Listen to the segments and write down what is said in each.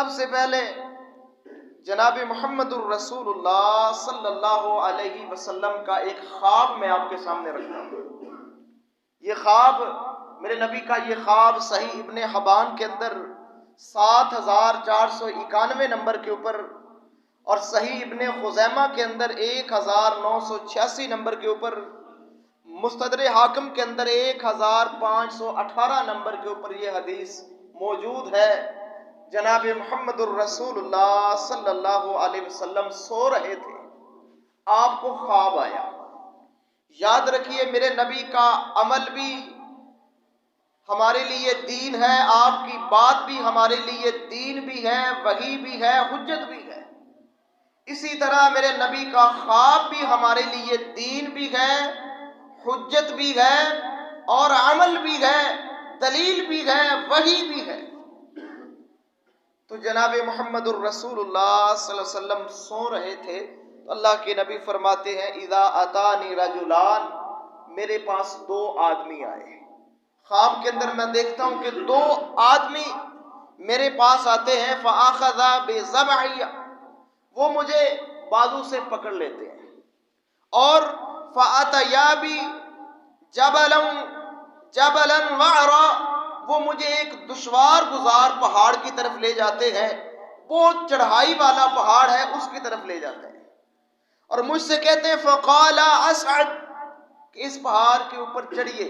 سب سے پہلے جناب محمد الرسول اللہ صلی اللہ علیہ وسلم کا ایک خواب میں آپ کے سامنے رکھتا ہوں۔ یہ خواب میرے نبی کا، یہ خواب صحیح ابن حبان کے اندر 7491 نمبر کے اوپر اور صحیح ابن خزیمہ کے اندر 1986 نمبر کے اوپر، مستدرک حاکم کے اندر 1518 نمبر کے اوپر یہ حدیث موجود ہے۔ جناب محمد الرسول اللہ صلی اللہ علیہ وسلم سو رہے تھے، آپ کو خواب آیا۔ یاد رکھیے میرے نبی کا عمل بھی ہمارے لیے دین ہے، آپ کی بات بھی ہمارے لیے دین بھی ہے، وحی بھی ہے، حجت بھی ہے۔ اسی طرح میرے نبی کا خواب بھی ہمارے لیے دین بھی ہے، حجت بھی ہے، اور عمل بھی ہے، دلیل بھی ہے، وحی بھی ہے۔ تو جناب محمد الرسول اللہ صلی اللہ علیہ وسلم سو رہے تھے تو اللہ کے نبی فرماتے ہیں اذا اتانی رجلان، میرے پاس دو آدمی آئے۔ خواب کے اندر میں دیکھتا ہوں کہ دو آدمی میرے پاس آتے ہیں، فآخذا بضبعی، وہ مجھے بازو سے پکڑ لیتے ہیں، اور فاتیا بی جبلا وعرا، وہ مجھے ایک دشوار گزار پہاڑ کی طرف لے جاتے ہیں، بہت چڑھائی والا پہاڑ ہے، اس کی طرف لے جاتے ہیں، اور مجھ سے کہتے ہیں فقال اسعد، کہ اس پہاڑ کے اوپر چڑھیے۔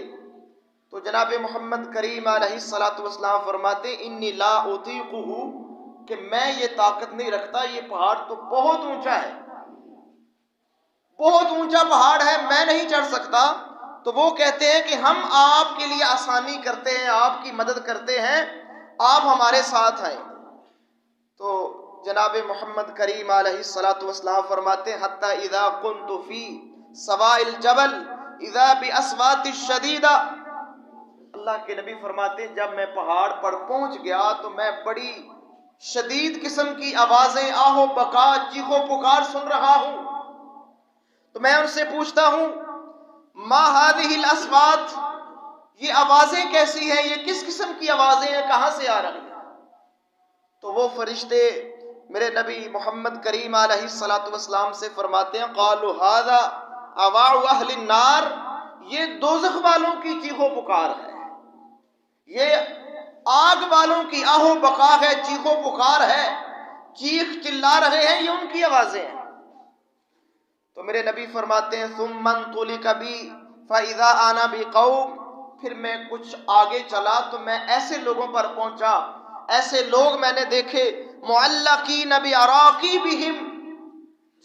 تو جناب محمد کریم علیہ الصلوۃ والسلام فرماتے انی لا اطیقہ، کہ میں یہ طاقت نہیں رکھتا، یہ پہاڑ تو بہت اونچا ہے، بہت اونچا پہاڑ ہے، میں نہیں چڑھ سکتا۔ تو وہ کہتے ہیں کہ ہم آپ کے لیے آسانی کرتے ہیں، آپ کی مدد کرتے ہیں، آپ ہمارے ساتھ آئیں۔ تو جناب محمد کریم علیہ الصلوۃ والسلام فرماتے ہیں حتی اذا كنت فی سواء الجبل اذا باصوات الشدیدہ، اللہ کے نبی فرماتے ہیں جب میں پہاڑ پر پہنچ گیا تو میں بڑی شدید قسم کی آوازیں، آہو بکا، چیخو پکار سن رہا ہوں۔ تو میں ان سے پوچھتا ہوں ما هذه الاصوات، یہ آوازیں کیسی ہیں، یہ کس قسم کی آوازیں ہیں، کہاں سے آ رہی ہیں؟ تو وہ فرشتے میرے نبی محمد کریم علیہ الصلوۃ والسلام سے فرماتے ہیں قالوا هذا اواع اہل النار، یہ دوزخ والوں کی چیخو پکار ہے، یہ آگ والوں کی آہو بقا ہے، چیخو پکار ہے، چیخ چلا رہے ہیں، یہ ان کی آوازیں ہیں۔ تو میرے نبی فرماتے ہیں ثم انطلق بی فاذا انا بقوم، پھر میں کچھ آگے چلا تو میں ایسے لوگوں پر پہنچا، ایسے لوگ میں نے دیکھے معلقین بعراقی بہم،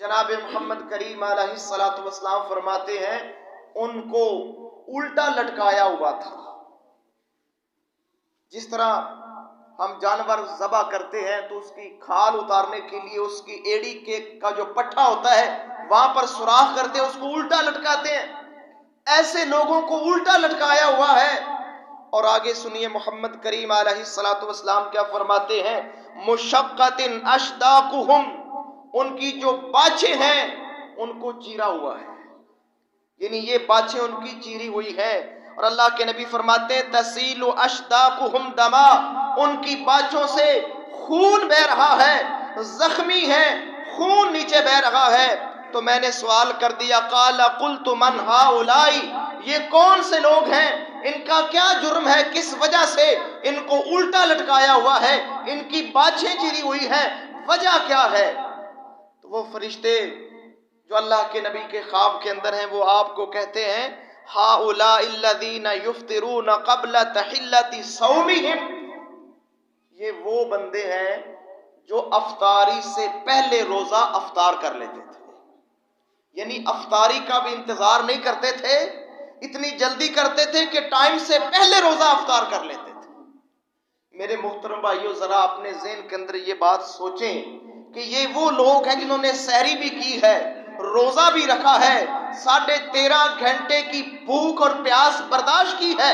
جناب محمد کریم علیہ الصلوۃ والسلام فرماتے ہیں ان کو الٹا لٹکایا ہوا تھا۔ جس طرح ہم جانور ذبح کرتے ہیں تو اس کی کھال اتارنے کے لیے اس کی ایڑی کا جو پٹھا ہوتا ہے وہاں پر سوراخ کرتے ہیں، اس کو الٹا لٹکاتے ہیں، ایسے لوگوں کو الٹا لٹکایا ہوا ہے۔ اور آگے سنیے محمد کریم علیہ الصلوۃ والسلام کیا فرماتے ہیں مشقۃ اشداقہم، ان کی جو باچھیں ہیں ان کو چیرا ہوا ہے، یعنی یہ باچھیں ان کی چیری ہوئی ہے۔ اور اللہ کے نبی فرماتے ہیں تسیل اشداقہم دما، ان کی باچھوں سے خون بہ رہا ہے، زخمی ہے، خون نیچے بہ رہا ہے۔ تو میں نے سوال کر دیا قال قلت من هؤلاء، یہ کون سے لوگ ہیں، ان کا کیا جرم ہے، کس وجہ سے ان کو الٹا لٹکایا ہوا ہے، ان کی باچھیں چیری ہوئی ہیں، وجہ کیا ہے؟ تو وہ فرشتے جو اللہ کے نبی کے خواب کے اندر ہیں وہ آپ کو کہتے ہیں هؤلاء الذين يفطرون قبل تحلة صومهم، یہ وہ بندے ہیں جو افطاری سے پہلے روزہ افطار کر لیتے تھے، یعنی افطاری کا بھی انتظار نہیں کرتے تھے، اتنی جلدی کرتے تھے کہ ٹائم سے پہلے روزہ افطار کر لیتے تھے۔ میرے محترم بھائیو ذرا اپنے ذہن کے اندر یہ بات سوچیں کہ یہ وہ لوگ ہیں جنہوں نے سحری بھی کی ہے، روزہ بھی رکھا ہے، 13.5 گھنٹے کی بھوک اور پیاس برداشت کی ہے،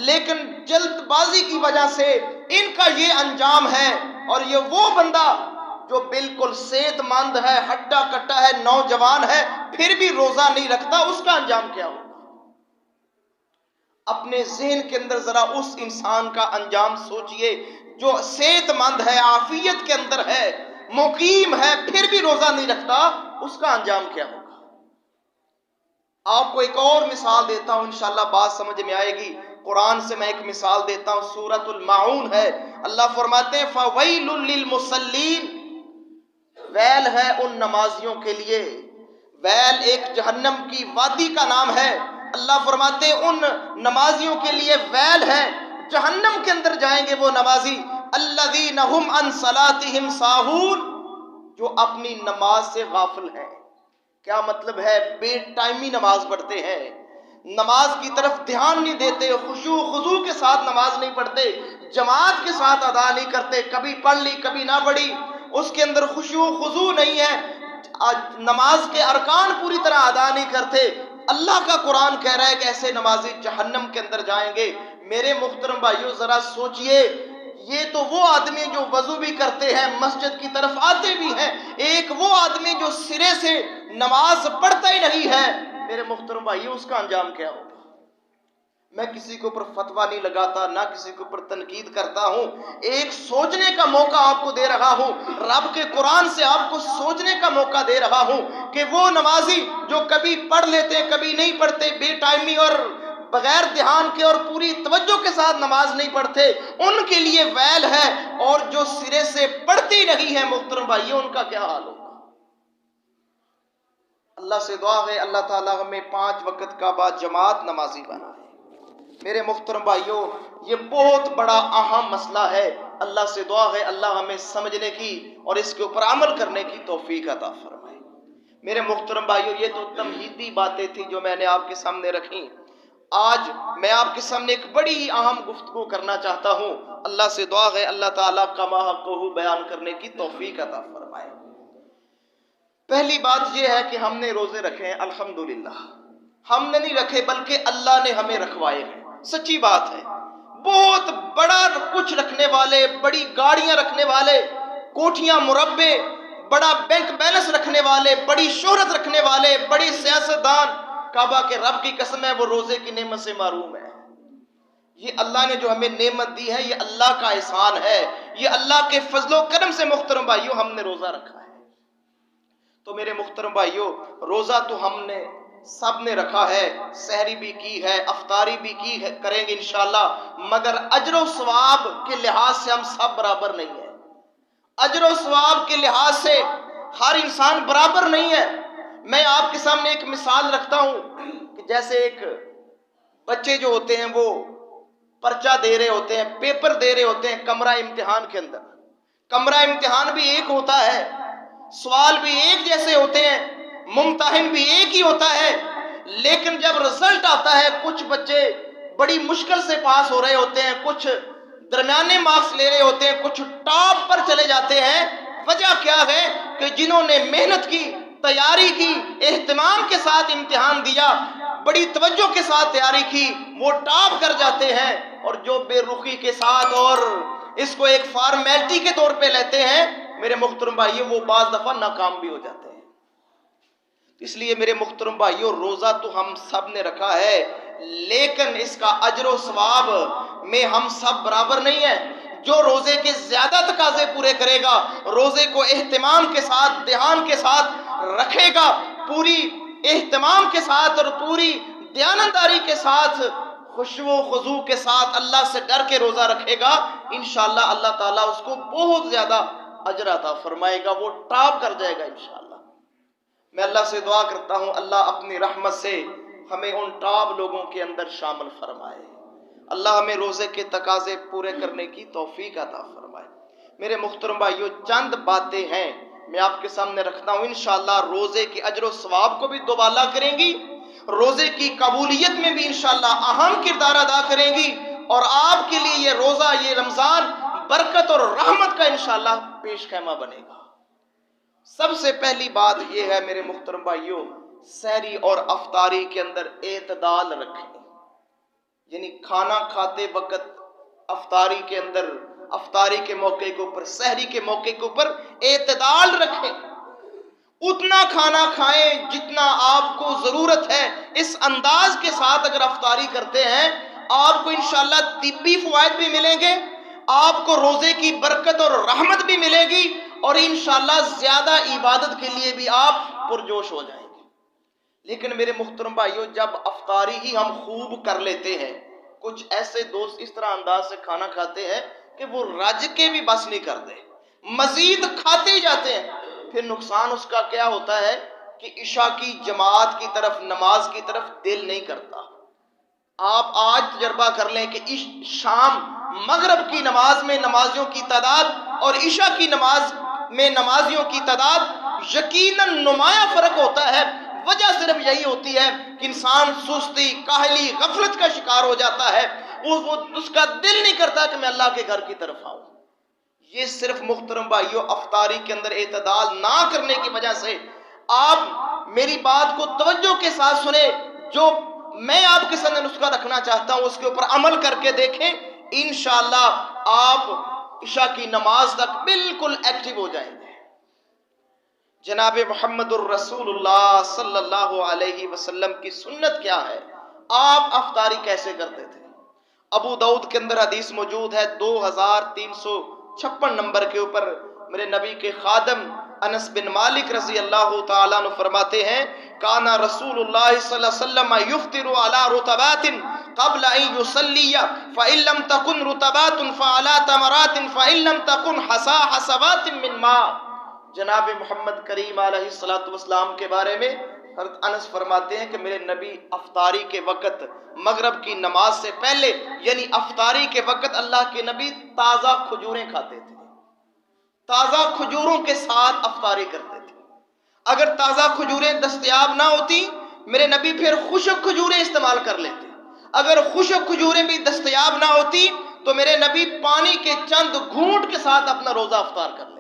لیکن جلد بازی کی وجہ سے ان کا یہ انجام ہے۔ اور یہ وہ بندہ جو بالکل صحت مند ہے، ہڈا کٹا ہے، نوجوان ہے، پھر بھی روزہ نہیں رکھتا، اس کا انجام کیا ہوگا؟ اپنے ذہن کے اندر ذرا اس انسان کا انجام سوچئے جو صحت مند ہے، عافیت کے اندر ہے، مقیم ہے، پھر بھی روزہ نہیں رکھتا، اس کا انجام کیا ہوگا؟ آپ کو ایک اور مثال دیتا ہوں، انشاءاللہ بات سمجھ میں آئے گی۔ قرآن سے میں ایک مثال دیتا ہوں، سورۃ الماعون ہے، اللہ فرماتے ہیں فَوَيْلٌ لِّلْمُصَلِّينَ، ویل ہے ان نمازیوں کے لیے۔ ویل ایک جہنم کی وادی کا نام ہے، اللہ فرماتے ہیں ان نمازیوں کے لیے ویل ہے، جہنم کے اندر جائیں گے وہ نمازی، الذین ھم عن صلاتہم ساہون، جو اپنی نماز سے غافل ہیں۔ کیا مطلب ہے؟ بے ٹائمی نماز پڑھتے ہیں، نماز کی طرف دھیان نہیں دیتے، خشوع خضوع کے ساتھ نماز نہیں پڑھتے، جماعت کے ساتھ ادا نہیں کرتے، کبھی پڑھ لی کبھی نہ پڑھی، اس کے اندر خشوع خضوع نہیں ہے، نماز کے ارکان پوری طرح ادا نہیں کرتے۔ اللہ کا قرآن کہہ رہا ہے کہ ایسے نمازی جہنم کے اندر جائیں گے۔ میرے محترم بھائیو ذرا سوچئے، یہ تو وہ آدمی جو وضو بھی کرتے ہیں، مسجد کی طرف آتے بھی ہیں، ایک وہ آدمی جو سرے سے نماز پڑھتا ہی نہیں ہے، میرے محترم بھائیو اس کا انجام کیا ہوگا؟ میں کسی کے اوپر فتویٰ نہیں لگاتا، نہ کسی کے اوپر تنقید کرتا ہوں، ایک سوچنے کا موقع آپ کو دے رہا ہوں، رب کے قرآن سے آپ کو سوچنے کا موقع دے رہا ہوں کہ وہ نمازی جو کبھی پڑھ لیتے کبھی نہیں پڑھتے، بے ٹائمی اور بغیر دھیان کے اور پوری توجہ کے ساتھ نماز نہیں پڑھتے، ان کے لیے ویل ہے، اور جو سرے سے پڑھتی نہیں ہے محترم بھائیوں، ان کا کیا حال ہوگا؟ اللہ سے دعا ہے اللہ تعالیٰ ہمیں 5 وقت کا بعد جماعت نمازی بنائے۔ میرے محترم بھائیوں، یہ بہت بڑا اہم مسئلہ ہے، اللہ سے دعا ہے اللہ ہمیں سمجھنے کی اور اس کے اوپر عمل کرنے کی توفیق عطا فرمائے۔ میرے محترم بھائیوں، یہ تو تمہیدی باتیں تھیں جو میں نے آپ کے سامنے رکھیں۔ آج میں آپ کے سامنے ایک بڑی ہی اہم گفتگو کرنا چاہتا ہوں، اللہ سے دعا ہے اللہ تعالیٰ کما حقہ بیان کرنے کی توفیق عطا فرمائے۔ پہلی بات یہ ہے کہ ہم نے روزے رکھے ہیں، الحمدللہ۔ ہم نے نہیں رکھے بلکہ اللہ نے ہمیں رکھوائے ہیں، سچی بات ہے۔ بہت بڑا کچھ رکھنے والے، بڑی گاڑیاں رکھنے والے، کوٹھیاں مربع، بڑا بینک بیلنس رکھنے والے، بڑی شہرت رکھنے والے، بڑی سیاستدان، کعبہ کے رب کی قسم ہے وہ روزے کی نعمت سے محروم ہے۔ یہ اللہ نے جو ہمیں نعمت دی ہے، یہ اللہ کا احسان ہے، یہ اللہ کے فضل و کرم سے محترم بھائیوں ہم نے روزہ رکھا ہے۔ تو میرے محترم بھائیوں، روزہ تو ہم نے سب نے رکھا ہے، سحری بھی کی ہے، افطاری بھی کی ہے، کریں گے انشاءاللہ، مگر اجر و ثواب کے لحاظ سے ہم سب برابر نہیں ہیں۔ اجر و ثواب کے لحاظ سے ہر انسان برابر نہیں ہے۔ میں آپ کے سامنے ایک مثال رکھتا ہوں کہ جیسے ایک بچے جو ہوتے ہیں وہ پرچہ دے رہے ہوتے ہیں، پیپر دے رہے ہوتے ہیں کمرہ امتحان کے اندر۔ کمرہ امتحان بھی ایک ہوتا ہے، سوال بھی ایک جیسے ہوتے ہیں، ممتحن بھی ایک ہی ہوتا ہے، لیکن جب رزلٹ آتا ہے کچھ بچے بڑی مشکل سے پاس ہو رہے ہوتے ہیں، کچھ درمیانے مارکس لے رہے ہوتے ہیں، کچھ ٹاپ پر چلے جاتے ہیں۔ وجہ کیا ہے کہ جنہوں نے محنت کی، تیاری کی، اہتمام کے ساتھ امتحان دیا، بڑی توجہ کے ساتھ تیاری کی، وہ ٹاپ کر جاتے ہیں، اور جو بے رخی کے ساتھ اور اس کو ایک فارمیلٹی کے طور پہ لیتے ہیں، میرے محترم بھائیوں وہ بعض دفعہ ناکام بھی ہو جاتے ہیں۔ اس لیے میرے محترم بھائیوں، روزہ تو ہم سب نے رکھا ہے، لیکن اس کا اجر و ثواب میں ہم سب برابر نہیں ہیں۔ جو روزے کے زیادہ تقاضے پورے کرے گا، روزے کو اہتمام کے ساتھ، دھیان کے ساتھ رکھے گا، پوری اہتمام کے ساتھ اور پوری دیانتداری کے ساتھ، خشوع و خضوع کے ساتھ اللہ سے ڈر کے روزہ رکھے گا، انشاءاللہ اللہ تعالیٰ اس کو بہت زیادہ اجر عطا فرمائے گا، وہ ٹاپ کر جائے گا انشاءاللہ۔ میں اللہ سے دعا کرتا ہوں اللہ اپنی رحمت سے ہمیں ان ٹاپ لوگوں کے اندر شامل فرمائے، اللہ ہمیں روزے کے تقاضے پورے کرنے کی توفیق عطا فرمائے۔ میرے محترم بھائیوں، چند باتیں ہیں میں آپ کے سامنے رکھتا ہوں، انشاءاللہ روزے کے اجر و ثواب کو بھی دوبالا کریں گی، روزے کی قبولیت میں بھی انشاءاللہ اہم کردار ادا کریں گی، اور آپ کے لیے یہ روزہ، یہ رمضان برکت اور رحمت کا انشاءاللہ پیش خیمہ بنے گا۔ سب سے پہلی بات یہ ہے میرے محترم بھائیوں، سحری اور افطاری کے اندر اعتدال رکھیں، یعنی کھانا کھاتے وقت افطاری کے اندر، افطاری کے موقع کے اوپر، سحری کے موقع کے اوپر اعتدال رکھیں، اتنا کھانا کھائیں جتنا آپ کو ضرورت ہے۔ اس انداز کے ساتھ اگر افطاری کرتے ہیں، آپ کو انشاءاللہ طبی فوائد بھی ملیں گے، آپ کو روزے کی برکت اور رحمت بھی ملے گی اور انشاءاللہ زیادہ عبادت کے لیے بھی آپ پرجوش ہو جائیں گے۔ لیکن میرے محترم بھائیوں، جب افطاری ہی ہم خوب کر لیتے ہیں، کچھ ایسے دوست اس طرح انداز سے کھانا کھاتے ہیں کہ وہ رج کے بھی بس نہیں کرتے، مزید کھاتے ہی جاتے ہیں، پھر نقصان اس کا کیا ہوتا ہے کہ عشاء کی جماعت کی طرف، نماز کی طرف دل نہیں کرتا۔ آپ آج تجربہ کر لیں کہ شام مغرب کی نماز میں نمازیوں کی تعداد اور عشاء کی نماز میں نمازیوں کی تعداد یقیناً نمایاں فرق ہوتا ہے۔ وجہ صرف یہی ہوتی ہے کہ انسان سستی، کاہلی، غفلت کا شکار ہو جاتا ہے، اس کا دل نہیں کرتا کہ میں اللہ کے گھر کی طرف آؤں۔ یہ صرف محترم بھائیوں افطاری کے اندر اعتدال نہ کرنے کی وجہ سے۔ آپ میری بات کو توجہ کے ساتھ سنیں، جو میں آپ کے سامنے نسخہ رکھنا چاہتا ہوں اس کے اوپر عمل کر کے دیکھیں، انشاءاللہ آپ عشاء کی نماز تک بالکل ایکٹیو ہو جائیں گے۔ جناب محمد الرسول اللہ صلی اللہ علیہ وسلم کی سنت کیا ہے؟ آپ افطاری کیسے کرتے تھے؟ ابو داؤد کے اندر حدیث موجود ہے 2356 نمبر کے اوپر، میرے نبی کے خادم انس بن مالک رضی اللہ تعالیٰ عنہ فرماتے ہیں، کانا رسول اللہ صلی اللہ علیہ وسلم یفطر علی رطبات قبل ان یصلی فإن لم تكن رطبات فعلى تمرات فإن لم تكن حصبات من ماء۔ جناب محمد کریم علیہ الصلوۃ والسلام کے بارے میں حضرت انس فرماتے ہیں کہ میرے نبی افطاری کے وقت، مغرب کی نماز سے پہلے یعنی افطاری کے وقت، اللہ کے نبی تازہ کھجوریں کھاتے تھے، تازہ کھجوروں کے ساتھ افطاری کرتے تھے۔ اگر تازہ کھجوریں دستیاب نہ ہوتی، میرے نبی پھر خشک کھجوریں استعمال کر لیتے۔ اگر خشک کھجوریں بھی دستیاب نہ ہوتی تو میرے نبی پانی کے چند گھونٹ کے ساتھ اپنا روزہ افطار کر لیتے۔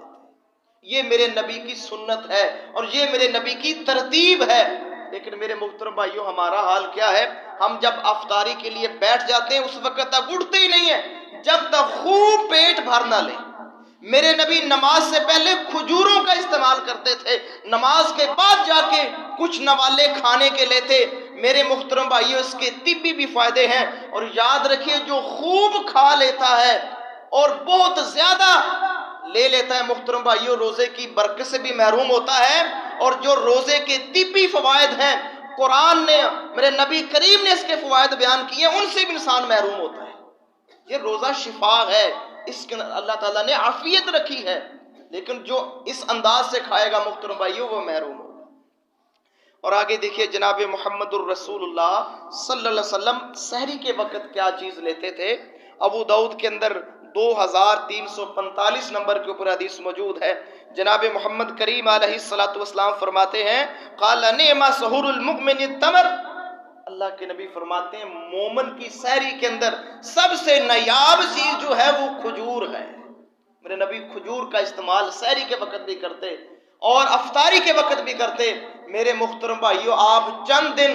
یہ میرے نبی کی سنت ہے اور یہ میرے نبی کی ترتیب ہے۔ لیکن میرے محترم بھائیوں، ہمارا حال کیا ہے؟ ہم جب افطاری کے لیے بیٹھ جاتے ہیں اس وقت تک اٹھتے ہی نہیں ہیں جب تک خوب پیٹ بھر نہ لیں۔ میرے نبی نماز سے پہلے کھجوروں کا استعمال کرتے تھے، نماز کے بعد جا کے کچھ نوالے کھانے کے لیتے۔ میرے محترم بھائیوں، اس کے طبی بھی فائدے ہیں، اور یاد رکھیے جو خوب کھا لیتا ہے اور بہت زیادہ لے لیتا ہے، محترم بھائیوں، روزے کی برکت سے بھی محروم ہوتا ہے، اور جو روزے کے طبی فوائد ہیں، قرآن نے، میرے نبی کریم نے اس کے فوائد بیان کیے، ان سے بھی انسان محروم ہوتا ہے۔ یہ روزہ شفا ہے، اس کے اللہ تعالیٰ نے عافیت رکھی ہے، لیکن جو اس انداز سے کھائے گا محترم بھائیوں وہ محروم ہوگا۔ اور آگے دیکھیے جناب محمد الرسول اللہ صلی اللہ علیہ وسلم سحری کے وقت کیا چیز لیتے تھے؟ ابو داؤد کے اندر 2345 نمبر کے اوپر حدیث موجود ہے۔ جناب محمد کریم علیہ الصلوۃ والسلام فرماتے ہیں، قال نعم سحور المؤمن التمر۔ اللہ کے نبی فرماتے ہیں مومن کی سحری کے اندر سب سے نایاب چیز جو ہے وہ کھجور ہے۔ میرے نبی کھجور کا استعمال سحری کے وقت بھی کرتے اور افطاری کے وقت بھی کرتے۔ میرے محترم بھائیوں، آپ چند دن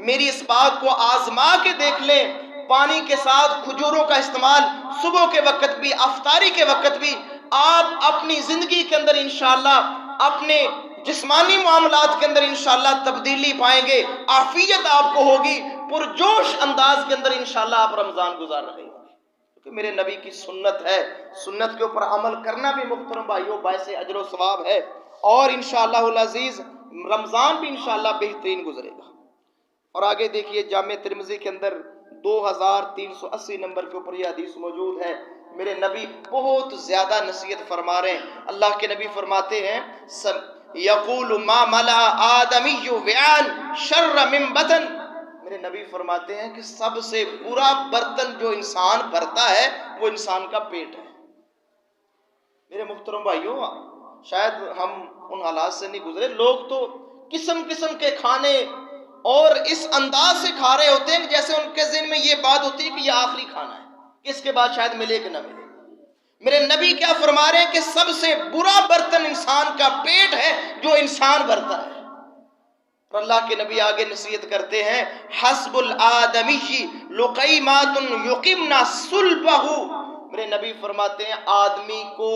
میری اس بات کو آزما کے دیکھ لیں، پانی کے ساتھ کھجوروں کا استعمال صبح کے وقت بھی، افطاری کے وقت بھی، آپ اپنی زندگی کے اندر انشاءاللہ اپنے جسمانی معاملات کے اندر انشاءاللہ تبدیلی پائیں گے، عافیت آپ کو ہوگی، پرجوش انداز کے اندر انشاءاللہ آپ رمضان گزار رہے ہیں، کیونکہ میرے نبی کی سنت ہے۔ سنت کے اوپر عمل کرنا بھی محترم بھائیوں باعث اجر و ثواب ہے، اور انشاءاللہ العزیز رمضان بھی انشاءاللہ بہترین گزرے گا۔ اور آگے دیکھیے جامع ترمذی کے اندر 2380 نمبر کے اوپر یہ حدیث موجود ہے۔ میرے نبی بہت زیادہ نصیحت فرما رہے ہیں۔ اللہ کے نبی فرماتے ہیں، یقول ما ملأ آدمی وعاء شر من بطن۔ میرے نبی فرماتے ہیں کہ سب سے برا برتن جو انسان بھرتا ہے وہ انسان کا پیٹ ہے۔ میرے محترم بھائیوں، شاید ہم ان حالات سے نہیں گزرے، لوگ تو قسم قسم کے کھانے اور اس انداز سے کھا رہے ہوتے ہیں جیسے ان کے ذہن میں یہ بات ہوتی ہے کہ یہ آخری کھانا ہے، کہ اس کے بعد شاید ملے کہ نہ ملے۔ میرے نبی کیا فرما رہے ہیں کہ سب سے برا برتن انسان کا پیٹ ہے جو انسان بھرتا ہے۔ اور اللہ کے نبی آگے نصیحت کرتے ہیں، حسب الآدمی لقیمات یقمن صلبہ۔ میرے نبی فرماتے ہیں آدمی کو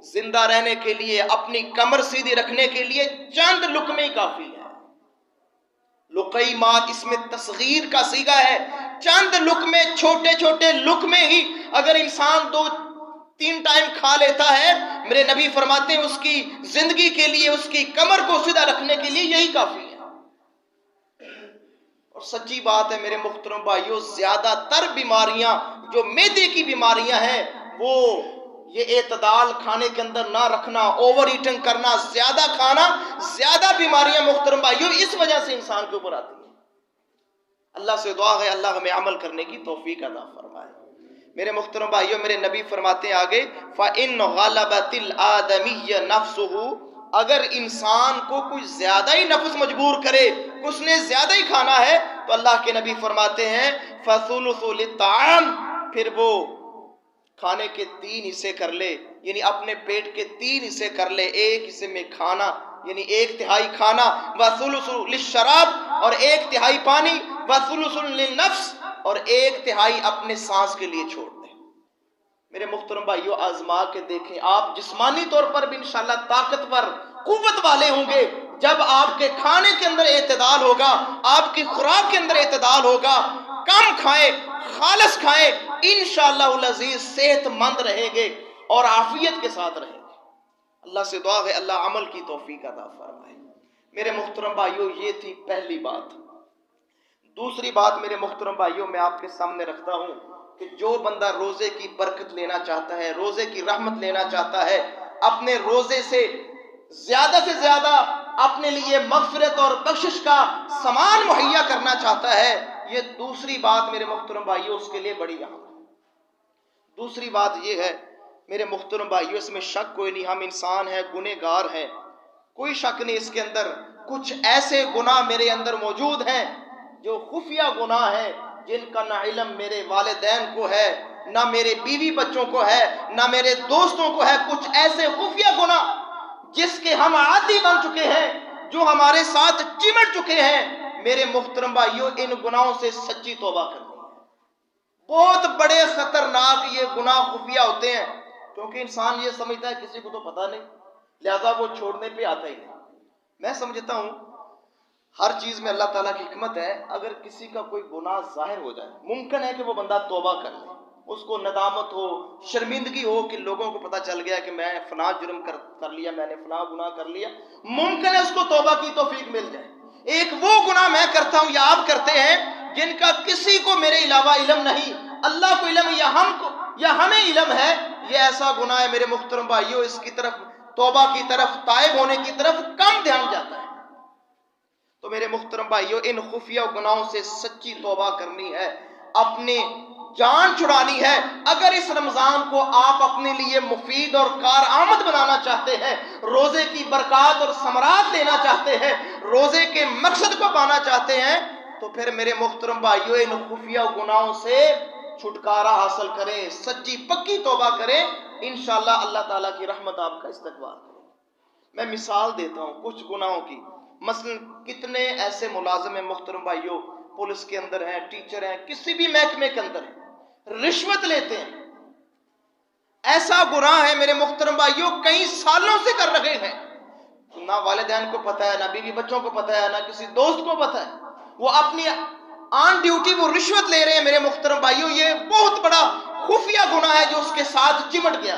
زندہ رہنے کے لیے، اپنی کمر سیدھی رکھنے کے لیے چند لقمے کافی ہے۔ لقیمات اس میں تصغیر کا صیغہ ہے، چند لقمے، چھوٹے چھوٹے لقمے ہی اگر انسان دو 3 ٹائم کھا لیتا ہے، میرے نبی فرماتے ہیں اس کی زندگی کے لیے، اس کی کمر کو سیدھا رکھنے کے لیے یہی کافی ہے۔ اور سچی بات ہے میرے محترم بھائیوں، زیادہ تر بیماریاں جو معدے کی بیماریاں ہیں وہ یہ اعتدال کھانے کے اندر نہ رکھنا، اوور ایٹنگ کرنا، زیادہ کھانا، زیادہ بیماریاں محترم بھائیوں اس وجہ سے انسان کے اوپر آتی ہیں۔ اللہ سے دعا ہے اللہ ہمیں عمل کرنے کی توفیق عطا فرمائے۔ میرے محترم بھائیوں، میرے نبی فرماتے ہیں آگے، فَإِنْ غَلَبَتِ الْآدَمِيَّ نَفْسُهُ، اگر انسان کو کچھ زیادہ ہی نفس مجبور کرے، اس نے زیادہ ہی کھانا ہے، تو اللہ کے نبی فرماتے ہیں فَثُلُثُ لِلطَّعَامِ، پھر وہ کھانے کے 3 حصے کر لے، یعنی اپنے پیٹ کے 3 حصے کر لے، 1 حصے میں کھانا یعنی 1/3 کھانا، وَثُلُثُ لِلشَّرَابِ، اور 1/3 پانی، وَثُلُثُ لِلنَّفْسِ، اور 1/3 اپنے سانس کے لیے چھوڑ دیں۔ میرے محترم بھائیوں، آزما کے دیکھیں، آپ جسمانی طور پر بھی انشاءاللہ طاقتور قوت والے ہوں گے جب آپ کے کھانے کے اندر اعتدال ہوگا، آپ کی خوراک کے اندر اعتدال ہوگا، کم کھائیں، خالص کھائیں، انشاءاللہ العزیز صحت مند رہیں گے اور عافیت کے ساتھ رہیں گے۔ اللہ سے دعا ہے اللہ عمل کی توفیق عطا فرمائے۔ میرے محترم بھائیوں، یہ تھی پہلی بات۔ دوسری بات میرے محترم بھائیوں میں آپ کے سامنے رکھتا ہوں کہ جو بندہ روزے کی برکت لینا چاہتا ہے، روزے کی رحمت لینا چاہتا ہے، اپنے روزے سے زیادہ اپنے لیے مغفرت اور بخشش کا سامان مہیا کرنا چاہتا ہے، یہ دوسری بات میرے محترم بھائیوں اس کے لیے بڑی اہم ہے۔ دوسری بات یہ ہے میرے محترم بھائیوں، اس میں شک کوئی نہیں، ہم انسان ہیں، گنہگار ہیں، کوئی شک نہیں اس کے اندر۔ کچھ ایسے گناہ میرے اندر موجود ہیں جو خفیہ گناہ ہیں، جن کا نہ علم میرے والدین کو ہے، نہ میرے بیوی بچوں کو ہے، نہ میرے دوستوں کو ہے۔ کچھ ایسے خفیہ گناہ جس کے ہم عادی بن چکے ہیں، جو ہمارے ساتھ چمٹ چکے ہیں۔ میرے محترم بھائیوں، ان گناہوں سے سچی توبہ کرنی ہے۔ بہت بڑے خطرناک یہ گناہ خفیہ ہوتے ہیں، کیونکہ انسان یہ سمجھتا ہے کسی کو تو پتہ نہیں، لہذا وہ چھوڑنے پہ آتا ہی نہیں۔ میں سمجھتا ہوں ہر چیز میں اللہ تعالیٰ کی حکمت ہے۔ اگر کسی کا کوئی گناہ ظاہر ہو جائے، ممکن ہے کہ وہ بندہ توبہ کر لے، اس کو ندامت ہو، شرمندگی ہو کہ لوگوں کو پتہ چل گیا کہ میں فلاں جرم کر لیا، میں نے فلاں گناہ کر لیا، ممکن ہے اس کو توبہ کی توفیق مل جائے۔ ایک وہ گناہ میں کرتا ہوں یا آپ کرتے ہیں جن کا کسی کو میرے علاوہ علم نہیں، اللہ کو علم یا ہمیں علم ہے، یہ ایسا گناہ ہے میرے محترم بھائیوں، اس کی طرف توبہ کی طرف، تائب ہونے کی طرف کم دھیان جاتا ہے۔ تو میرے محترم بھائیوں، ان خفیہ گناہوں سے سچی توبہ کرنی ہے، اپنی جان چھڑانی ہے۔ اگر اس رمضان کو آپ اپنے لیے مفید اور کارآمد بنانا چاہتے ہیں، روزے کی برکات اور ثمرات لینا چاہتے ہیں، روزے کے مقصد کو پانا چاہتے ہیں، تو پھر میرے محترم بھائیوں ان خفیہ گناہوں سے چھٹکارا حاصل کریں، سچی پکی توبہ کریں، انشاءاللہ اللہ تعالیٰ کی رحمت آپ کا استقبال کرے۔ میں مثال دیتا ہوں کچھ گناہوں کی۔ مثلا کتنے ایسے ملازم ہیں محترم بھائیوں، پولیس کے اندر ہیں، ٹیچر ہیں، کسی بھی محکمے کے اندر ہیں، رشوت لیتے ہیں۔ ایسا گناہ ہے میرے محترم بھائیوں، کئی سالوں سے کر رہے ہیں، نہ والدین کو پتہ ہے، نہ بیوی بچوں کو پتہ ہے، نہ کسی دوست کو پتہ ہے، وہ اپنی آن ڈیوٹی وہ رشوت لے رہے ہیں۔ میرے محترم بھائیوں، یہ بہت بڑا خفیہ گناہ ہے جو اس کے ساتھ چمٹ گیا۔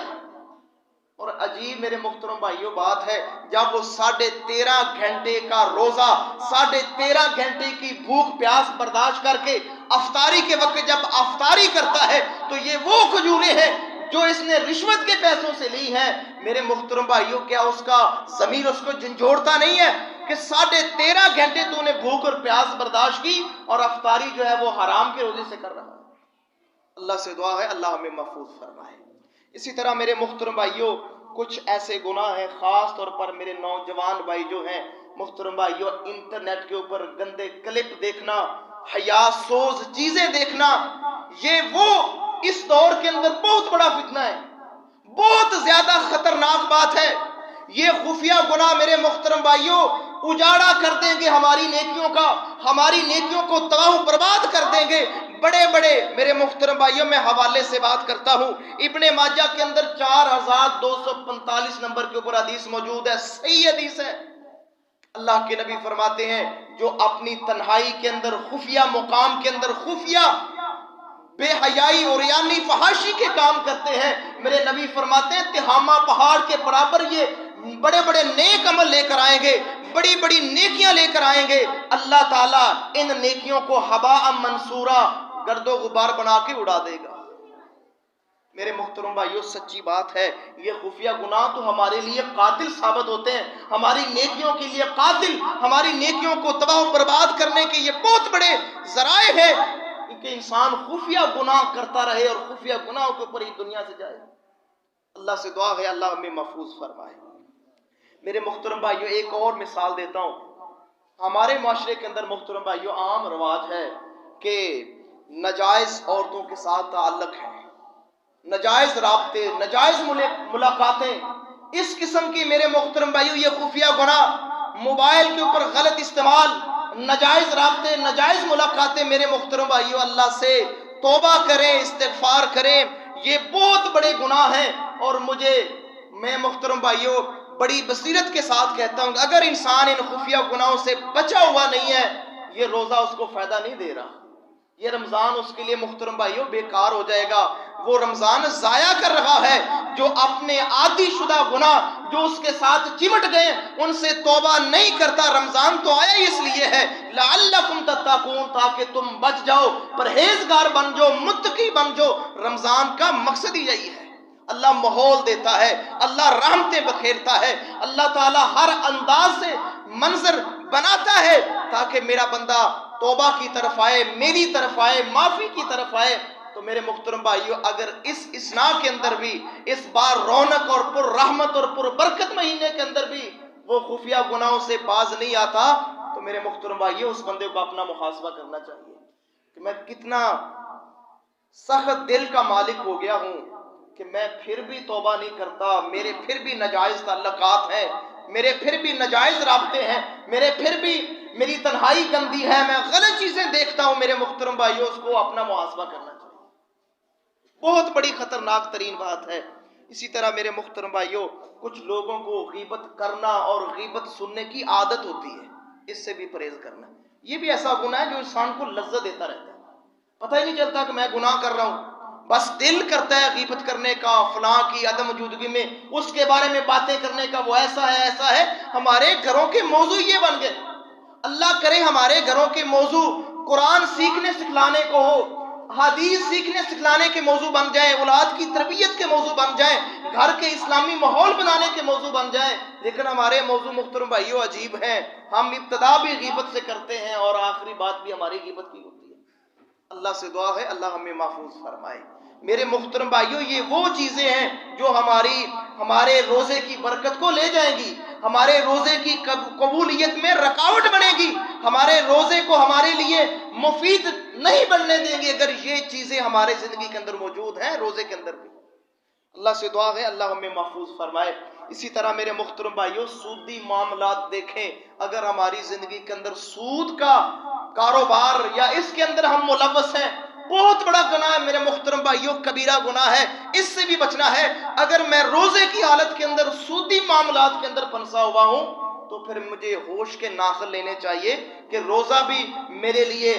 اور عجیب میرے محترم بھائیوں بات ہے، جب وہ 13.5 گھنٹے کا روزہ، 13.5 گھنٹے کی بھوک پیاس برداشت کر کے افطاری کے وقت جب افطاری کرتا ہے، تو یہ وہ کھجوریں ہیں جو اس نے رشوت کے پیسوں سے لی ہیں۔ میرے محترم بھائیوں، کیا اس کا ضمیر اس کو جھنجھوڑتا نہیں ہے کہ 13.5 گھنٹے تو نے بھوک اور پیاس برداشت کی اور افطاری جو ہے وہ حرام کے روزے سے کر رہا ہے؟ اللہ سے دعا ہے اللہ ہمیں محفوظ فرمائے۔ اسی طرح میرے محترم بھائیوں، کچھ ایسے گناہ ہیں، خاص طور پر میرے نوجوان بھائی جو ہیں محترم بھائیوں، انٹرنیٹ کے اوپر گندے کلپ دیکھنا، حیا سوز چیزیں دیکھنا، یہ وہ اس دور کے اندر بہت بڑا فتنہ ہے، بہت زیادہ خطرناک بات ہے۔ یہ خفیہ گناہ میرے محترم بھائیوں اجاڑا کر دیں گے ہماری نیکیوں کا، ہماری نیکیوں کو تباہ و برباد کر دیں گے۔ بڑے بڑے میرے محترم بھائیوں میں حوالے سے بات کرتا ہوں، ابن ماجہ کے اندر 4245 نمبر کے اوپر حدیث موجود ہے، صحیح حدیث ہے۔ اللہ کے نبی فرماتے ہیں جو اپنی تنہائی کے اندر، خفیہ مقام کے اندر، خفیہ بے حیائی اور یعنی فحاشی کے کام کرتے ہیں، میرے نبی فرماتے ہیں تہامہ پہاڑ کے برابر یہ بڑے بڑے نیک عمل لے کر آئیں گے، بڑی بڑی نیکیاں لے کر آئیں گے، اللہ تعالیٰ ان نیکیوں کو ہباء منصورا گرد و غبار بنا کے اڑا دے گا۔ میرے محترم بھائیو، سچی بات ہے، یہ خفیہ گناہ تو ہمارے لیے قاتل ثابت ہوتے ہیں، ہماری نیکیوں کے لیے قاتل، ہماری نیکیوں کو تباہ و برباد کرنے کے یہ بہت بڑے ذرائع ہیں کہ انسان خفیہ گناہ کرتا رہے اور خفیہ گناہوں کے اوپر ہی دنیا سے جائے۔ اللہ سے دعا ہے اللہ ہمیں محفوظ فرمائے۔ میرے محترم بھائیو، ایک اور مثال دیتا ہوں۔ ہمارے معاشرے کے اندر محترم بھائیو عام رواج ہے کہ ناجائز عورتوں کے ساتھ تعلق ہے، ناجائز رابطے، ناجائز ملاقاتیں، اس قسم کی میرے محترم بھائیو یہ خفیہ گناہ، موبائل کے اوپر غلط استعمال، ناجائز رابطے، ناجائز ملاقاتیں، میرے محترم بھائیو اللہ سے توبہ کریں، استغفار کریں، یہ بہت بڑے گناہ ہیں۔ اور میں محترم بھائیو بڑی بصیرت کے ساتھ کہتا ہوں کہ اگر انسان ان خفیہ گناہوں سے بچا ہوا نہیں ہے، یہ روزہ اس کو فائدہ نہیں دے رہا، یہ رمضان اس کے لیے محترم بھائیو بیکار ہو جائے گا، وہ رمضان ضائع کر رہا ہے۔ جو اپنے عادی شدہ گناہ جو اس کے ساتھ چمٹ گئے ان سے توبہ نہیں کرتا، رمضان تو آیا ہی اس لیے ہے لعلکم تتقون، تاکہ تم بچ جاؤ، پرہیزگار بن جاؤ، متقی بن جاؤ۔ رمضان کا مقصد ہی یہی ہے۔ اللہ ماحول دیتا ہے، اللہ رحمتیں بکھیرتا ہے، اللہ تعالیٰ ہر انداز سے منظر بناتا ہے تاکہ میرا بندہ توبہ کی طرف آئے، میری طرف آئے، معافی کی طرف آئے۔ تو میرے محترم بھائیو اگر اس اثناء کے اندر بھی، اس بار رونق اور پر رحمت اور پر برکت مہینے کے اندر بھی وہ خفیہ گناہوں سے باز نہیں آتا، تو میرے محترم بھائیو اس بندے کو اپنا محاسبہ کرنا چاہیے کہ میں کتنا سخت دل کا مالک ہو گیا ہوں کہ میں پھر بھی توبہ نہیں کرتا، میرے پھر بھی ناجائز تعلقات ہیں، میرے پھر بھی ناجائز رابطے ہیں، میرے پھر بھی میری تنہائی گندی ہے، میں غلط چیزیں دیکھتا ہوں۔ میرے محترم بھائیو اس کو اپنا محاسبہ کرنا چاہیے، بہت بڑی خطرناک ترین بات ہے۔ اسی طرح میرے محترم بھائیو کچھ لوگوں کو غیبت کرنا اور غیبت سننے کی عادت ہوتی ہے، اس سے بھی پرہیز کرنا۔ یہ بھی ایسا گناہ ہے جو انسان کو لذت دیتا رہتا ہے، پتہ ہی نہیں چلتا کہ میں گناہ کر رہا ہوں، بس دل کرتا ہے غیبت کرنے کا، فلاں کی عدم موجودگی میں اس کے بارے میں باتیں کرنے کا، وہ ایسا ہے ایسا ہے۔ ہمارے گھروں کے موضوع یہ بن گئے، اللہ کرے ہمارے گھروں کے موضوع قرآن سیکھنے سکھلانے کو ہو، حدیث سیکھنے سکھلانے کے موضوع بن جائیں، اولاد کی تربیت کے موضوع بن جائیں، گھر کے اسلامی ماحول بنانے کے موضوع بن جائیں، لیکن ہمارے موضوع محترم بھائیو عجیب ہیں۔ ہم ابتدا بھی غیبت سے کرتے ہیں اور آخری بات بھی ہماری غیبت کی ہوتی ہے۔ اللہ سے دعا ہے اللہ ہمیں محفوظ فرمائے۔ میرے محترم بھائیو یہ وہ چیزیں ہیں جو ہمارے روزے کی برکت کو لے جائیں گی، ہمارے روزے کی قبولیت میں رکاوٹ بنے گی، ہمارے روزے کو ہمارے لیے مفید نہیں بننے دیں گے اگر یہ چیزیں ہمارے زندگی کے اندر موجود ہیں، روزے کے اندر بھی۔ اللہ سے دعا ہے اللہ ہمیں محفوظ فرمائے۔ اسی طرح میرے محترم بھائیو سودی معاملات دیکھیں، اگر ہماری زندگی کے اندر سود کا کاروبار یا اس کے اندر ہم ملوث ہیں، بہت بڑا گناہ ہے میرے محترم بھائیو، کبیرہ گناہ ہے، اس سے بھی بچنا ہے۔ اگر میں روزے کی حالت کے اندر سودی معاملات کے اندر پھنسا ہوا ہوں تو پھر مجھے ہوش کے ناخن لینے چاہیے کہ روزہ بھی میرے لیے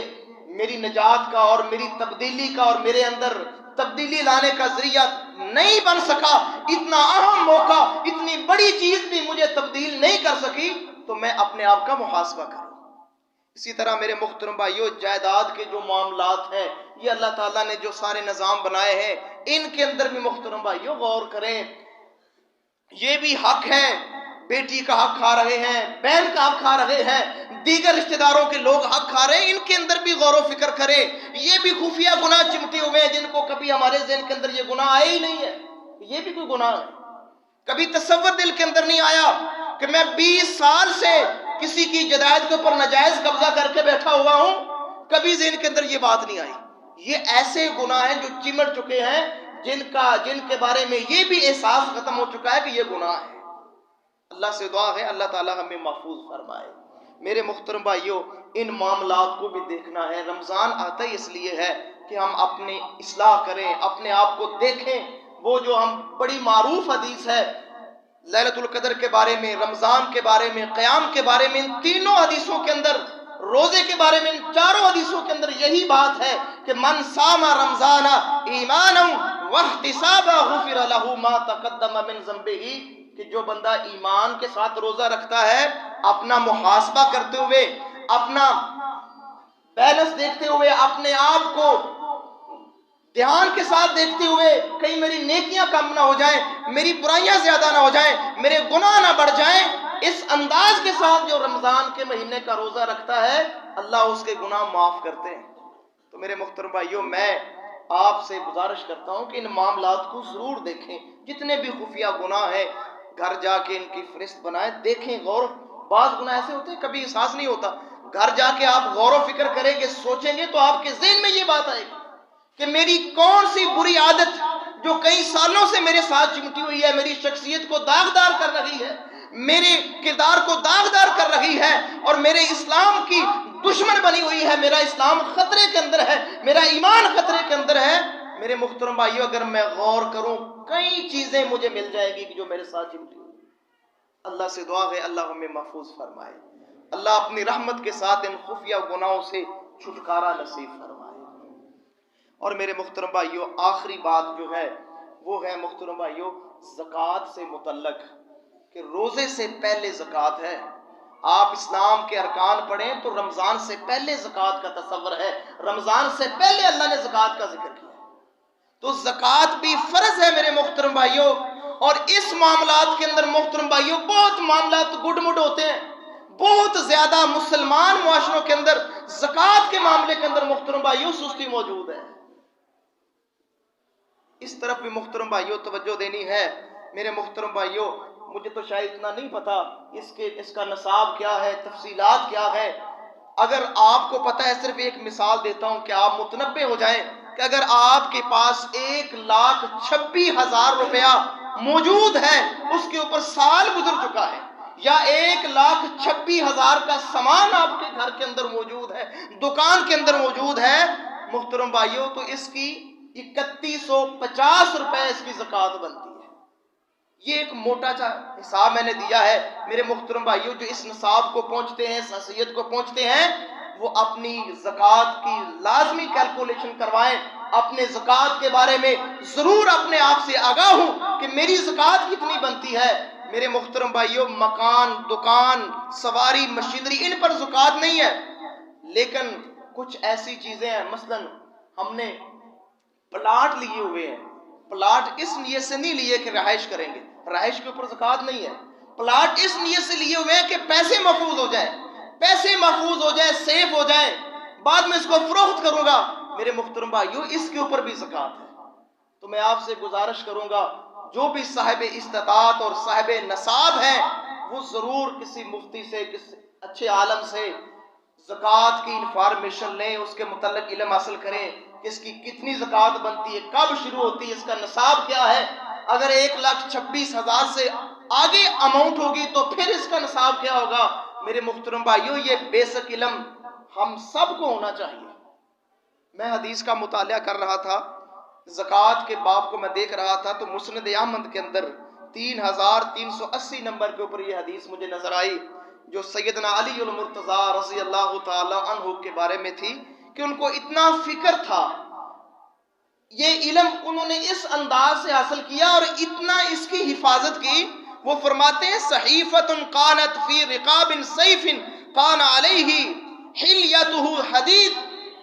میری نجات کا اور میری تبدیلی کا اور میرے اندر تبدیلی لانے کا ذریعہ نہیں بن سکا، اتنا اہم موقع، اتنی بڑی چیز بھی مجھے تبدیل نہیں کر سکی، تو میں اپنے آپ کا محاسبہ کروں۔ اسی طرح میرے محترم بھائیو جائیداد کے جو معاملات ہیں، یہ اللہ تعالیٰ نے جو سارے نظام بنائے ہیں ان کے اندر بھی محترم بھائیو غور کریں، یہ بھی حق ہے، بیٹی کا حق کھا رہے ہیں، بہن کا حق کھا رہے ہیں، دیگر رشتہ داروں کے لوگ حق کھا رہے ہیں، ان کے اندر بھی غور و فکر کریں۔ یہ بھی خفیہ گناہ چمٹے ہوئے ہیں جن کو کبھی ہمارے ذہن کے اندر یہ گناہ آئے ہی نہیں ہے، یہ بھی کوئی گناہ ہے، کبھی تصور دل کے اندر نہیں آیا کہ میں 20 سال سے کسی کی جائیداد کے اوپر ناجائز قبضہ کر کے بیٹھا ہوا ہوں، کبھی ذہن کے اندر یہ بات نہیں آئی۔ یہ ایسے گناہ ہیں جو چمٹ چکے ہیں، جن کے بارے میں یہ بھی احساس ختم ہو چکا ہے کہ یہ گناہ ہے۔ اللہ سے دعا ہے اللہ تعالیٰ ہمیں محفوظ فرمائے۔ میرے محترم بھائیو ان معاملات کو بھی دیکھنا ہے، رمضان آتا ہی اس لیے ہے کہ ہم اپنے اصلاح کریں، اپنے آپ کو دیکھیں۔ وہ جو ہم بڑی معروف حدیث ہے لیلۃ القدر کے بارے میں، رمضان کے بارے میں، قیام کے بارے میں، ان تینوں حدیثوں کے اندر روزے کے بارے میں ان چاروں حدیثوں کے اندر یہی بات ہے کہ من صام رمضان ایمانا واحتسابا غفر له ما تقدم من ذنبه، کہ جو بندہ ایمان کے ساتھ روزہ رکھتا ہے، اپنا محاسبہ کرتے ہوئے، اپنا بیلنس دیکھتے ہوئے، اپنے آپ کو دھیان کے ساتھ دیکھتے ہوئے، کہیں میری نیکیاں کم نہ ہو جائیں، میری برائیاں زیادہ نہ ہو جائیں، میرے گناہ نہ بڑھ جائیں، اس انداز کے ساتھ جو رمضان کے مہینے کا روزہ رکھتا ہے، اللہ اس کے گناہ معاف کرتے ہیں۔ تو میرے محترم بھائیوں، میں آپ سے گزارش کرتا ہوں کہ ان معاملات کو ضرور دیکھیں، جتنے بھی خفیہ گناہ ہیں گھر جا کے ان کی فہرست بنائیں، دیکھیں غور۔ بعض گناہ ایسے ہوتے ہیں کبھی احساس نہیں ہوتا، گھر جا کے آپ غور و فکر کریں گے، سوچیں گے تو آپ کے ذہن میں یہ بات آئے گی کہ میری کون سی بری عادت جو کئی سالوں سے میرے ساتھ چمٹی ہوئی ہے، میری شخصیت کو داغدار کر رہی ہے، میرے کردار کو داغدار کر رہی ہے، اور میرے اسلام کی دشمن بنی ہوئی ہے، میرا اسلام خطرے کے اندر ہے، میرا ایمان خطرے کے اندر ہے۔ میرے محترم بھائیو، اگر میں غور کروں، کئی چیزیں مجھے مل جائے گی کہ جو میرے ساتھ چمٹی ہوئی۔ اللہ سے دعا ہے اللہ ہمیں محفوظ فرمائے، اللہ اپنی رحمت کے ساتھ ان خفیہ گناہوں سے چھٹکارا نصیب فرمائے۔ اور میرے محترم بھائیو، آخری بات جو ہے وہ ہے محترم بھائیو زکوٰۃ سے متعلق، کہ روزے سے پہلے زکوٰۃ ہے۔ آپ اسلام کے ارکان پڑھیں تو رمضان سے پہلے زکوٰۃ کا تصور ہے، رمضان سے پہلے اللہ نے زکوٰۃ کا ذکر کیا، تو زکوٰۃ بھی فرض ہے میرے محترم بھائیو۔ اور اس معاملات کے اندر محترم بھائیو بہت معاملات گڈ مڈ ہوتے ہیں، بہت زیادہ مسلمان معاشروں کے اندر زکوٰۃ کے معاملے کے اندر محترم بھائیو سستی موجود ہے۔ اس طرف بھی محترم بھائیو توجہ دینی ہے۔ میرے محترم بھائیو، مجھے تو شاید اتنا نہیں پتا اس کا نصاب کیا ہے، تفصیلات کیا ہے۔ اگر آپ کو پتا ہے، صرف ایک مثال دیتا ہوں کہ آپ متنبہ ہو جائیں کہ اگر آپ کے پاس 1,26,000 روپیہ موجود ہے، اس کے اوپر سال گزر چکا ہے، یا 1,26,000 کا سامان آپ کے گھر کے اندر موجود ہے، دکان کے اندر موجود ہے، محترم بھائیو، تو اس کی 3,150 روپے اس کی زکوٰۃ بنتی ہے۔ یہ ایک موٹا سا حساب میں نے دیا ہے۔ میرے محترم بھائیو، جو اس نصاب کو پہنچتے ہیں، اس حیثیت کو پہنچتے ہیں، وہ اپنی زکوٰۃ کی لازمی کیلکولیشن کروائیں، اپنے زکوٰۃ کے بارے میں ضرور اپنے آپ سے آگاہ ہوں کہ میری زکوٰۃ کتنی بنتی ہے۔ میرے محترم بھائیو، مکان، دکان، سواری، مشینری، ان پر زکوٰۃ نہیں ہے، لیکن کچھ ایسی چیزیں ہیں، مثلا ہم نے پلاٹ لیے ہوئے ہیں، پلاٹ اس نیت سے نہیں لیے کہ رہائش کریں گے، رہائش کے اوپر زکوٰۃ نہیں ہے، پلاٹ اس نیت سے لیے ہوئے ہیں کہ پیسے محفوظ ہو جائیں، پیسے محفوظ ہو جائیں، سیف ہو جائیں، بعد میں اس کو فروخت کروں گا، میرے محترم بھائیو اس کے اوپر بھی زکوٰۃ ہے۔ تو میں آپ سے گزارش کروں گا، جو بھی صاحب استطاعت اور صاحب نصاب ہیں، وہ ضرور کسی مفتی سے، کسی اچھے عالم سے زکوٰۃ کی انفارمیشن لیں، اس کے متعلق علم حاصل کریں کہ اس کی کتنی زکوٰۃ بنتی ہے، کب شروع ہوتی ہے، اس کا نصاب کیا ہے۔ اگر 1,26,000 سے آگے اماؤنٹ ہوگی تو پھر اس کا نصاب کیا ہوگا۔ میرے محترم بھائیو، یہ بیسک علم ہم سب کو ہونا چاہیے۔ میں حدیث کا مطالعہ کر رہا تھا، زکوٰۃ کے باب کو میں دیکھ رہا تھا، تو مسند احمد کے اندر 3,380 نمبر کے اوپر یہ حدیث مجھے نظر آئی، جو سیدنا علی المرتضیٰ رضی اللہ تعالی عنہ کے بارے میں تھی، کہ ان کو اتنا فکر تھا، یہ علم انہوں نے اس انداز سے حاصل کیا اور اتنا اس کی حفاظت کی۔ وہ فرماتے ہیں صحیفۃ کانت فی رقاب سیف کان علیہ حلیتہ حدید،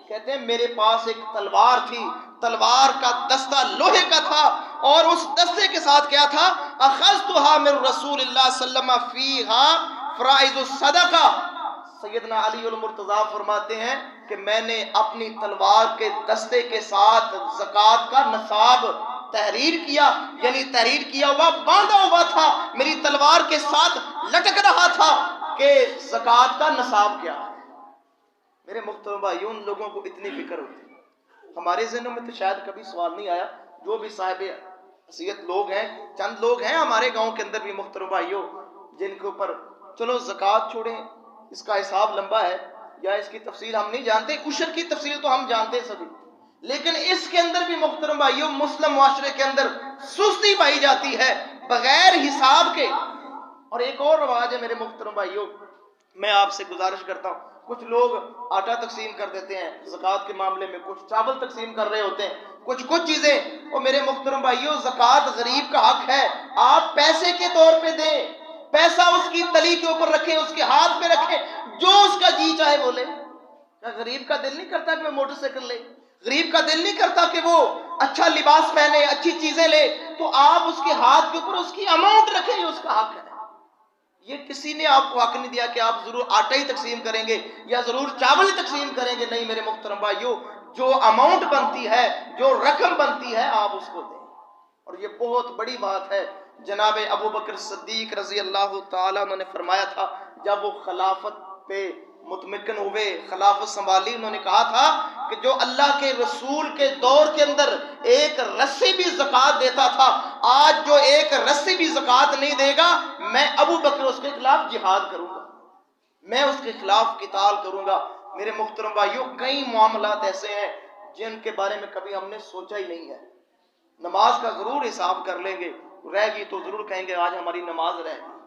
کہتے ہیں میرے پاس ایک تلوار تھی، تلوار کا دستہ لوہے کا تھا، اور اس دستے کے ساتھ کیا تھا، اخذتها من رسول اللہ صلی اللہ علیہ وسلم فیہا فرائض الصدقہ۔ سیدنا علی المرتضیٰ فرماتے ہیں کہ میں نے اپنی تلوار کے دستے کے ساتھ زکوٰۃ کا نصاب تحریر کیا، یعنی تحریر کیا ہوا باندھا ہوا تھا، میری تلوار کے ساتھ لٹک رہا تھا کہ زکوٰۃ کا نصاب کیا ہے۔ میرے محترم بھائیوں، ان لوگوں کو اتنی فکر ہوتی ہے، ہمارے ذہنوں میں تو شاید کبھی سوال نہیں آیا۔ جو بھی صاحب حیثیت لوگ ہیں، چند لوگ ہیں ہمارے گاؤں کے اندر بھی محترم بھائیوں، جن کے اوپر چلو زکوٰۃ چھوڑیں، اس کا حساب لمبا ہے، یا اس کی تفصیل ہم نہیں جانتے، عشر کی تفصیل تو ہم جانتے سبھی، لیکن اس کے اندر بھی محترم بھائیوں مسلم معاشرے کے اندر سستی پائی جاتی ہے بغیر حساب کے۔ اور ایک اور رواج ہے میرے محترم بھائیوں، میں آپ سے گزارش کرتا ہوں، کچھ لوگ آٹا تقسیم کر دیتے ہیں زکوٰۃ کے معاملے میں، کچھ چاول تقسیم کر رہے ہوتے ہیں، کچھ چیزیں. اور میرے محترم بھائیوں، زکوٰۃ غریب کا حق ہے، آپ پیسے کے طور پہ دیں، پیسہ اس کی تلی کے اوپر رکھیں، اس کے ہاتھ میں رکھیں، جو اس کا جی چاہے وہ لے. کیا غریب کا دل نہیں کرتا کہ وہ موٹر سائیکل لے؟ غریب کا دل نہیں کرتا کہ وہ اچھا لباس پہنے، اچھی چیزیں لے؟ تو آپ اس کے ہاتھ کے اوپر اس کی اماؤنٹ رکھیں، یہ اس کا حق ہے. یہ کسی نے آپ کو حق نہیں دیا کہ آپ ضرور آٹا ہی تقسیم کریں گے یا ضرور چاول ہی تقسیم کریں گے. نہیں میرے محترم بھائیو، جو اماؤنٹ بنتی ہے، جو رقم بنتی ہے، آپ اس کو دیں. اور یہ بہت بڑی بات ہے. جناب ابو بکر صدیق رضی اللہ تعالیٰ عنہ نے فرمایا تھا، جب وہ خلافت پہ متمکن ہوئے، خلافت سنبھالی، انہوں نے کہا تھا کہ جو اللہ کے رسول کے دور کے اندر ایک رسی بھی زکوٰۃ دیتا تھا، آج جو ایک رسی بھی زکوٰۃ نہیں دے گا، میں ابو بکر اس کے خلاف جہاد کروں گا، میں اس کے خلاف قتال کروں گا. میرے محترم بھائیوں، کئی معاملات ایسے ہیں جن کے بارے میں کبھی ہم نے سوچا ہی نہیں ہے. نماز کا ضرور حساب کر لیں گے، رہ گئی تو ضرور کہیں گے آج ہماری نماز رہ گئی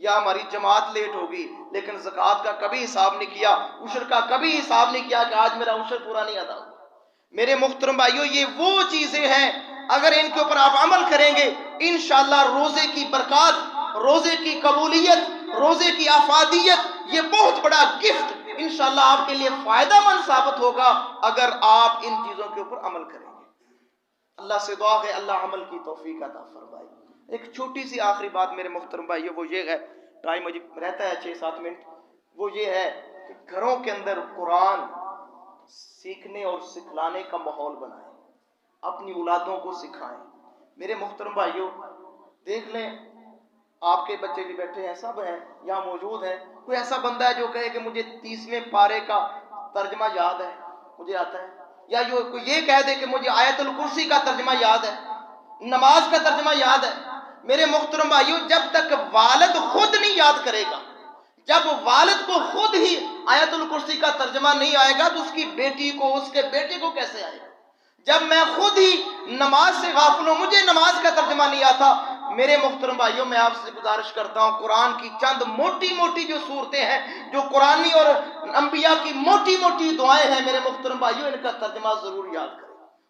یا ہماری جماعت لیٹ ہوگی، لیکن زکوٰۃ کا کبھی حساب نہیں کیا، عشر کا کبھی حساب نہیں کیا کہ آج میرا عشر پورا نہیں ادا ہوا. میرے محترم بھائیوں، یہ وہ چیزیں ہیں اگر ان کے اوپر آپ عمل کریں گے، انشاءاللہ روزے کی برکات، روزے کی قبولیت، روزے کی افادیت، یہ بہت بڑا گفٹ انشاءاللہ آپ کے لیے فائدہ مند ثابت ہوگا اگر آپ ان چیزوں کے اوپر عمل کریں گے. اللہ سے دعا ہے اللہ عمل کی توفیق عطا فرمائے. ایک چھوٹی سی آخری بات میرے محترم بھائیو، وہ یہ ہے، ٹائم مجھے رہتا ہے 6-7 منٹ، وہ یہ ہے کہ گھروں کے اندر قرآن سیکھنے اور سکھلانے کا ماحول بنائیں، اپنی اولادوں کو سکھائیں. میرے محترم بھائیو، دیکھ لیں آپ کے بچے بھی بیٹھے ہیں، سب ہیں یہاں موجود ہیں، کوئی ایسا بندہ ہے جو کہے کہ مجھے 30ویں پارے کا ترجمہ یاد ہے، مجھے آتا ہے، یا کوئی یہ کہہ دے کہ مجھے آیت الکرسی کا ترجمہ یاد ہے، نماز کا ترجمہ یاد ہے. میرے محترم بھائیو، جب تک والد خود نہیں یاد کرے گا، جب والد کو خود ہی آیت الکرسی کا ترجمہ نہیں آئے گا تو اس کی بیٹی کو، اس کے بیٹے کو کیسے آئے گا؟ جب میں خود ہی نماز سے غافل ہوں، مجھے نماز کا ترجمہ نہیں آتا. میرے محترم بھائیوں، میں آپ سے گزارش کرتا ہوں، قرآن کی چند موٹی موٹی جو صورتیں ہیں، جو قرآنی اور انبیاء کی موٹی موٹی دعائیں ہیں، میرے محترم بھائیوں، ان کا ترجمہ ضرور یاد کریں،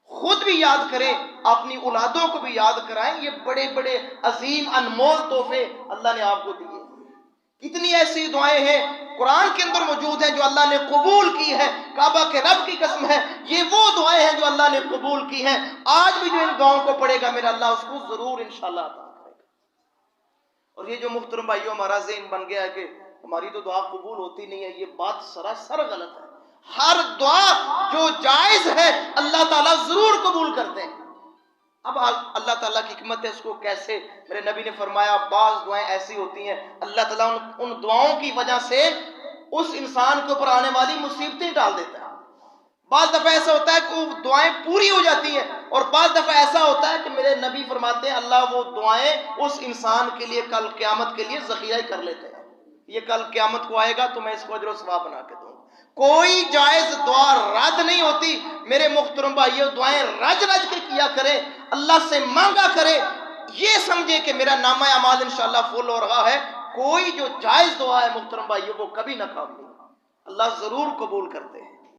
خود بھی یاد کریں، اپنی اولادوں کو بھی یاد کرائیں. یہ بڑے بڑے عظیم انمول تحفے اللہ نے آپ کو دیے. کتنی ایسی دعائیں ہیں قرآن کے اندر موجود ہیں جو اللہ نے قبول کی ہے. کعبہ کے رب کی قسم ہے، یہ وہ دعائیں ہیں جو اللہ نے قبول کی ہیں. آج بھی جو ان دعاؤں کو پڑھے گا، میرا اللہ اس کو ضرور انشاءاللہ عطا کرے گا. اور یہ جو محترم بھائیوں ہمارا ذہن بن گیا ہے کہ ہماری تو دعا قبول ہوتی نہیں ہے، یہ بات سراسر غلط ہے. ہر دعا جو جائز ہے اللہ تعالیٰ ضرور قبول کرتے ہیں. اب اللہ تعالیٰ کی حکمت ہے، اس کو کیسے، میرے نبی نے فرمایا بعض دعائیں ایسی ہوتی ہیں اللہ تعالیٰ ان دعاؤں کی وجہ سے اس انسان کے اوپر آنے والی مصیبتیں ڈال دیتا ہے. بعض دفعہ ایسا ہوتا ہے کہ وہ دعائیں پوری ہو جاتی ہیں، اور بعض دفعہ ایسا ہوتا ہے کہ میرے نبی فرماتے ہیں اللہ وہ دعائیں اس انسان کے لیے کل قیامت کے لیے ذخیرہ کر لیتے ہیں. یہ کل قیامت کو آئے گا تو میں اس کو اجر و ثواب بنا کے دوں. کوئی جائز دعا رد نہیں ہوتی. میرے محترم بھائیو، دعائیں رج رج کے کیا کریں، اللہ سے مانگا کریں، یہ سمجھے کہ میرا نامہ اعمال انشاءاللہ فل ہو رہا ہے. کوئی جو جائز دعا ہے محترم بھائیو وہ کبھی ناکام نہیں، اللہ ضرور قبول کرتے ہیں.